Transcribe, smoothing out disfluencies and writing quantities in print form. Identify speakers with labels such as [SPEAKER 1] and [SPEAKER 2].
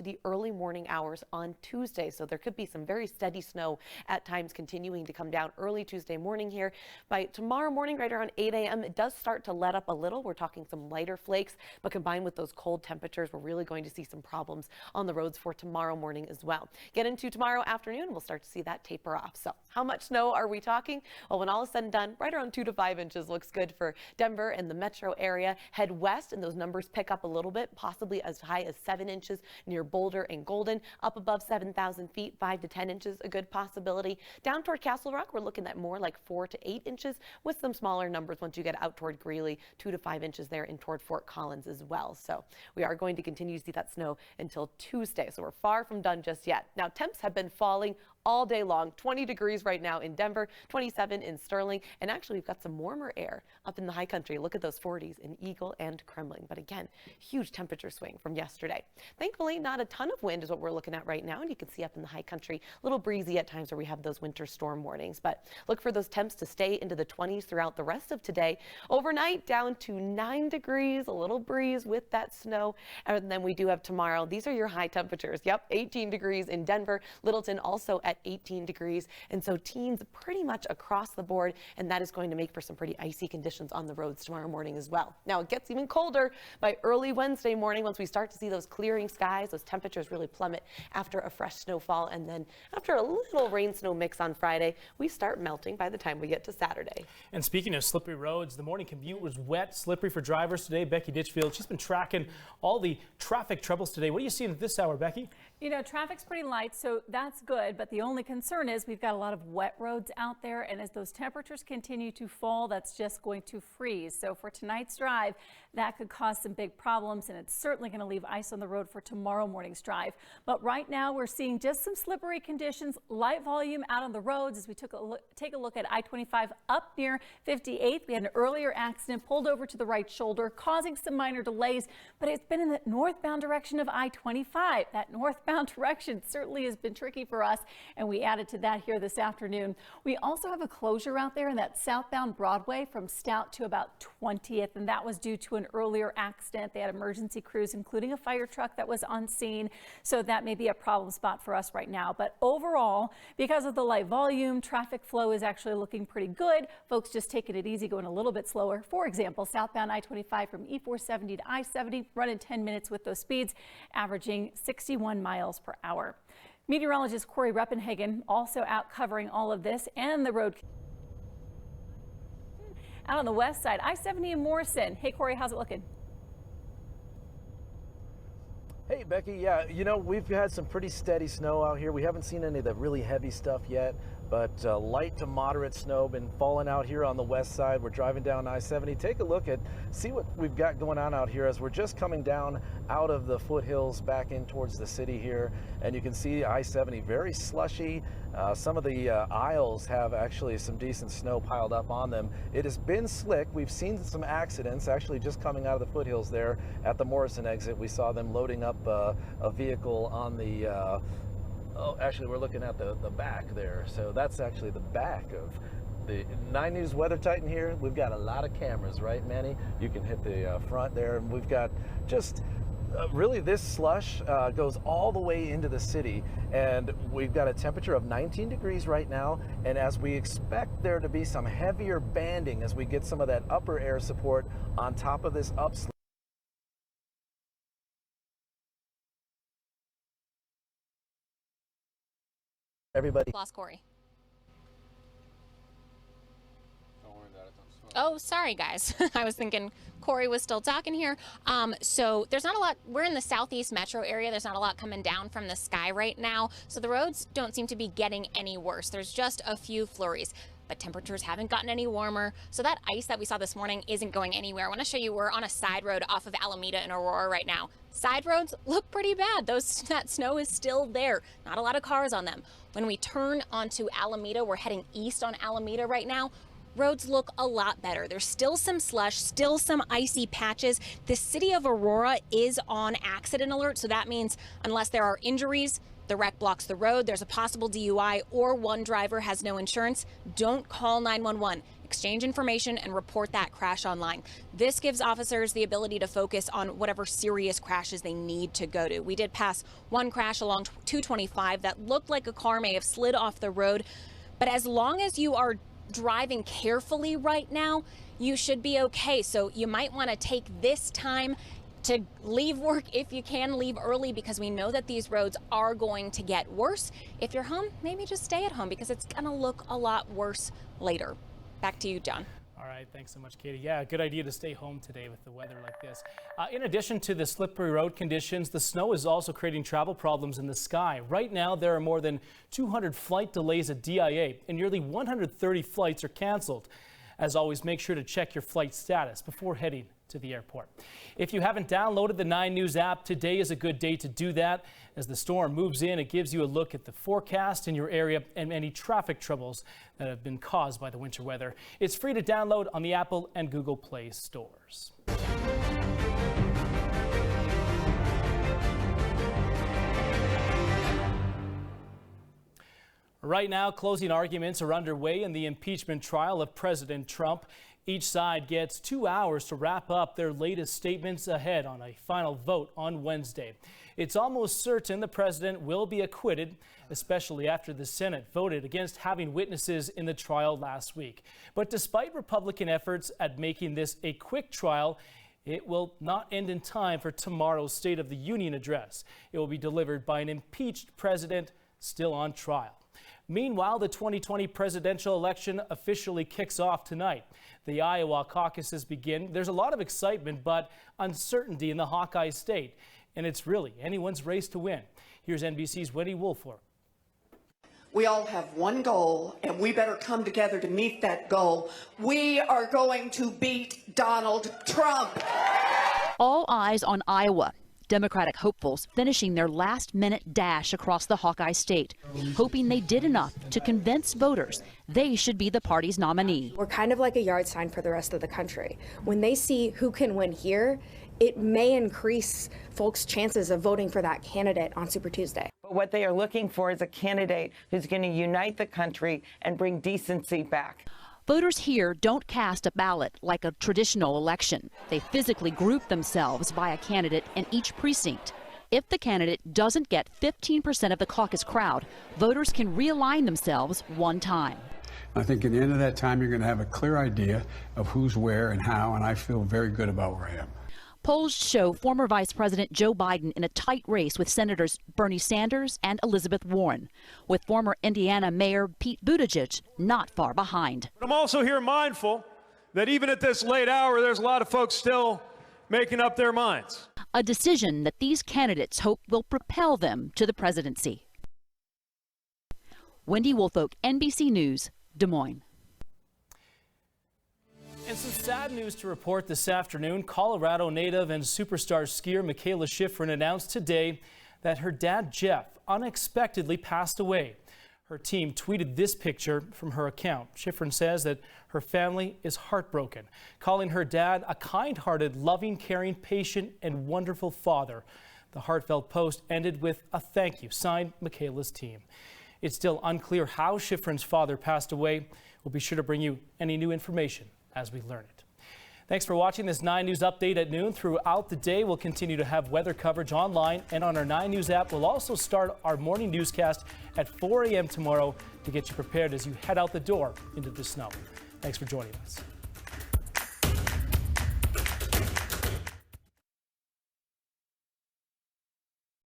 [SPEAKER 1] into the early morning hours on Tuesday. So there could be some very steady snow at times continuing to come down early Tuesday morning here. By tomorrow morning, right around 8 a.m., it does start to let up a little. We're talking some lighter flakes, but combined with those cold temperatures, we're really going to see some problems on the roads for tomorrow morning as well. Get into tomorrow afternoon, we'll start to see that taper off. So how much snow are we talking? Well, when all is said and done, right around 2 to 5 inches looks good for Denver and the metro area. Head west and those numbers pick up a little bit, possibly as high as 7 inches near Boulder and Golden. Up above 7,000 feet, 5 to 10 inches, a good possibility. Down toward Castle Rock, we're looking at more like 4 to 8 inches with some smaller numbers once you get out toward Greeley, 2 to 5 inches there and toward Fort Collins as well. So we are going to continue to see that snow until Tuesday. So we're far from done just yet. Now, temps have been falling all day long. 20 degrees right now in Denver, 27 in Sterling, and actually we've got some warmer air up in the high country. Look at those 40s in Eagle and Kremlin, but again, huge temperature swing from yesterday. Thankfully, not a ton of wind is what we're looking at right now, and you can see up in the high country, a little breezy at times where we have those winter storm warnings, but look for those temps to stay into the 20s throughout the rest of today. Overnight, down to 9 degrees, a little breeze with that snow, and then we do have tomorrow. These are your high temperatures. Yep, 18 degrees in Denver, Littleton also at 18 degrees, and so teens pretty much across the board, and that is going to make for some pretty icy conditions on the roads tomorrow morning as well. Now it gets even colder by early Wednesday morning once we start to see those clearing skies. Those temperatures really plummet after a fresh snowfall, and then after a little rain snow mix on Friday, we start melting by the time we get to Saturday.
[SPEAKER 2] And speaking of slippery roads, the morning commute was wet, slippery for drivers today. Becky Ditchfield, she's been tracking all the traffic troubles today. What are you seeing at this hour, Becky?
[SPEAKER 3] You know, traffic's pretty light, so that's good, but the only concern is we've got a lot of wet roads out there, and as those temperatures continue to fall, that's just going to freeze. So for tonight's drive, that could cause some big problems, and it's certainly going to leave ice on the road for tomorrow morning's drive. But right now, we're seeing just some slippery conditions, light volume out on the roads as we take a look at I-25 up near 58th. We had an earlier accident pulled over to the right shoulder, causing some minor delays, but it's been in the northbound direction of I-25. That northbound direction certainly has been tricky for us, and we added to that here this afternoon. We also have a closure out there in that southbound Broadway from Stout to about 20th, and that was due to an earlier accident. They had emergency crews, including a fire truck that was on scene, so that may be a problem spot for us right now. But overall, because of the light volume, traffic flow is actually looking pretty good. Folks just taking it easy, going a little bit slower. For example, southbound I-25 from E470 to I-70, running 10 minutes with those speeds, averaging 61 miles per hour. Meteorologist Corey Reppenhagen also out covering all of this and the road out on the west side, I-70 in Morrison. Hey, Corey, how's it looking?
[SPEAKER 4] Hey, Becky. Yeah, you know, we've had some pretty steady snow out here. We haven't seen any of the really heavy stuff yet, but light to moderate snow been falling out here on the west side. We're driving down I-70. Take a look see what we've got going on out here as we're just coming down out of the foothills back in towards the city here. And you can see I-70 very slushy. Some of the aisles have actually some decent snow piled up on them. It has been slick. We've seen some accidents actually just coming out of the foothills there at the Morrison exit. We saw them loading up a vehicle on the oh, actually we're looking at the back there, so that's actually the back of the 9 News Weather Titan here. We've got a lot of cameras, right, Manny? You can hit the front there, and we've got just really this slush goes all the way into the city, and we've got a temperature of 19 degrees right now, and as we expect there to be some heavier banding as we get some of that upper air support on top of this upslope. Everybody.
[SPEAKER 5] Lost Corey. Don't worry about it. Oh, sorry, guys. I was thinking Corey was still talking here. So there's not a lot. We're in the southeast metro area. There's not a lot coming down from the sky right now. So the roads don't seem to be getting any worse. There's just a few flurries. But temperatures haven't gotten any warmer. So that ice that we saw this morning isn't going anywhere. I want to show you we're on a side road off of Alameda in Aurora right now. Side roads look pretty bad. That snow is still there. Not a lot of cars on them. When we turn onto Alameda, we're heading east on Alameda right now. Roads look a lot better. There's still some slush, still some icy patches. The city of Aurora is on accident alert. So that means unless there are injuries, the wreck blocks the road, there's a possible DUI, or one driver has no insurance, don't call 911. exchange information, and report that crash online. This gives officers the ability to focus on whatever serious crashes they need to go to. We did pass one crash along 225 that looked like a car may have slid off the road, but as long as you are driving carefully right now, you should be okay. So you might want to take this time to leave work if you can, leave early, because we know that these roads are going to get worse. If you're home, maybe just stay at home because it's going to look a lot worse later. Back to you, John.
[SPEAKER 2] All right, thanks so much, Katie. Yeah, good idea to stay home today with the weather like this. In addition to the slippery road conditions, the snow is also creating travel problems in the sky. Right now, there are more than 200 flight delays at DIA, and nearly 130 flights are canceled. As always, make sure to check your flight status before heading to the airport. If you haven't downloaded the 9 News app, today is a good day to do that. As the storm moves in, it gives you a look at the forecast in your area and any traffic troubles that have been caused by the winter weather. It's free to download on the Apple and Google Play stores. Right now, closing arguments are underway in the impeachment trial of President Trump. Each side gets 2 hours to wrap up their latest statements ahead on a final vote on Wednesday. It's almost certain the president will be acquitted, especially after the Senate voted against having witnesses in the trial last week. But despite Republican efforts at making this a quick trial, it will not end in time for tomorrow's State of the Union address. It will be delivered by an impeached president still on trial. Meanwhile, the 2020 presidential election officially kicks off tonight. The Iowa caucuses begin. There's a lot of excitement, but uncertainty in the Hawkeye state. And it's really anyone's race to win. Here's NBC's Wendy Wolford.
[SPEAKER 6] We all have one goal, and we better come together to meet that goal. We are going to beat Donald Trump.
[SPEAKER 7] All eyes on Iowa. Democratic hopefuls finishing their last-minute dash across the Hawkeye state, hoping they did enough to convince voters they should be the party's nominee.
[SPEAKER 8] We're kind of like a yard sign for the rest of the country. When they see who can win here, it may increase folks' chances of voting for that candidate on Super Tuesday.
[SPEAKER 9] But what they are looking for is a candidate who's going to unite the country and bring decency back.
[SPEAKER 7] Voters here don't cast a ballot like a traditional election. They physically group themselves by a candidate in each precinct. If the candidate doesn't get 15% of the caucus crowd, voters can realign themselves one time.
[SPEAKER 10] I think at the end of that time, you're going to have a clear idea of who's where and how, and I feel very good about where I am.
[SPEAKER 7] Polls show former Vice President Joe Biden in a tight race with Senators Bernie Sanders and Elizabeth Warren, with former Indiana Mayor Pete Buttigieg not far behind.
[SPEAKER 11] I'm also here mindful that even at this late hour, there's a lot of folks still making up their minds.
[SPEAKER 7] A decision that these candidates hope will propel them to the presidency. Wendy Wolfolk, NBC News, Des Moines.
[SPEAKER 2] And some sad news to report this afternoon. Colorado native and superstar skier Michaela Schifrin announced today that her dad, Jeff, unexpectedly passed away. Her team tweeted this picture from her account. Schifrin says that her family is heartbroken, calling her dad a kind-hearted, loving, caring, patient, and wonderful father. The heartfelt post ended with a thank you, signed Michaela's team. It's still unclear how Schifrin's father passed away. We'll be sure to bring you any new information as we learn it. Thanks for watching this 9 News update at noon. Throughout the day, we'll continue to have weather coverage online and on our 9 News app. We'll also start our morning newscast at 4 a.m. tomorrow to get you prepared as you head out the door into the snow. Thanks for joining us.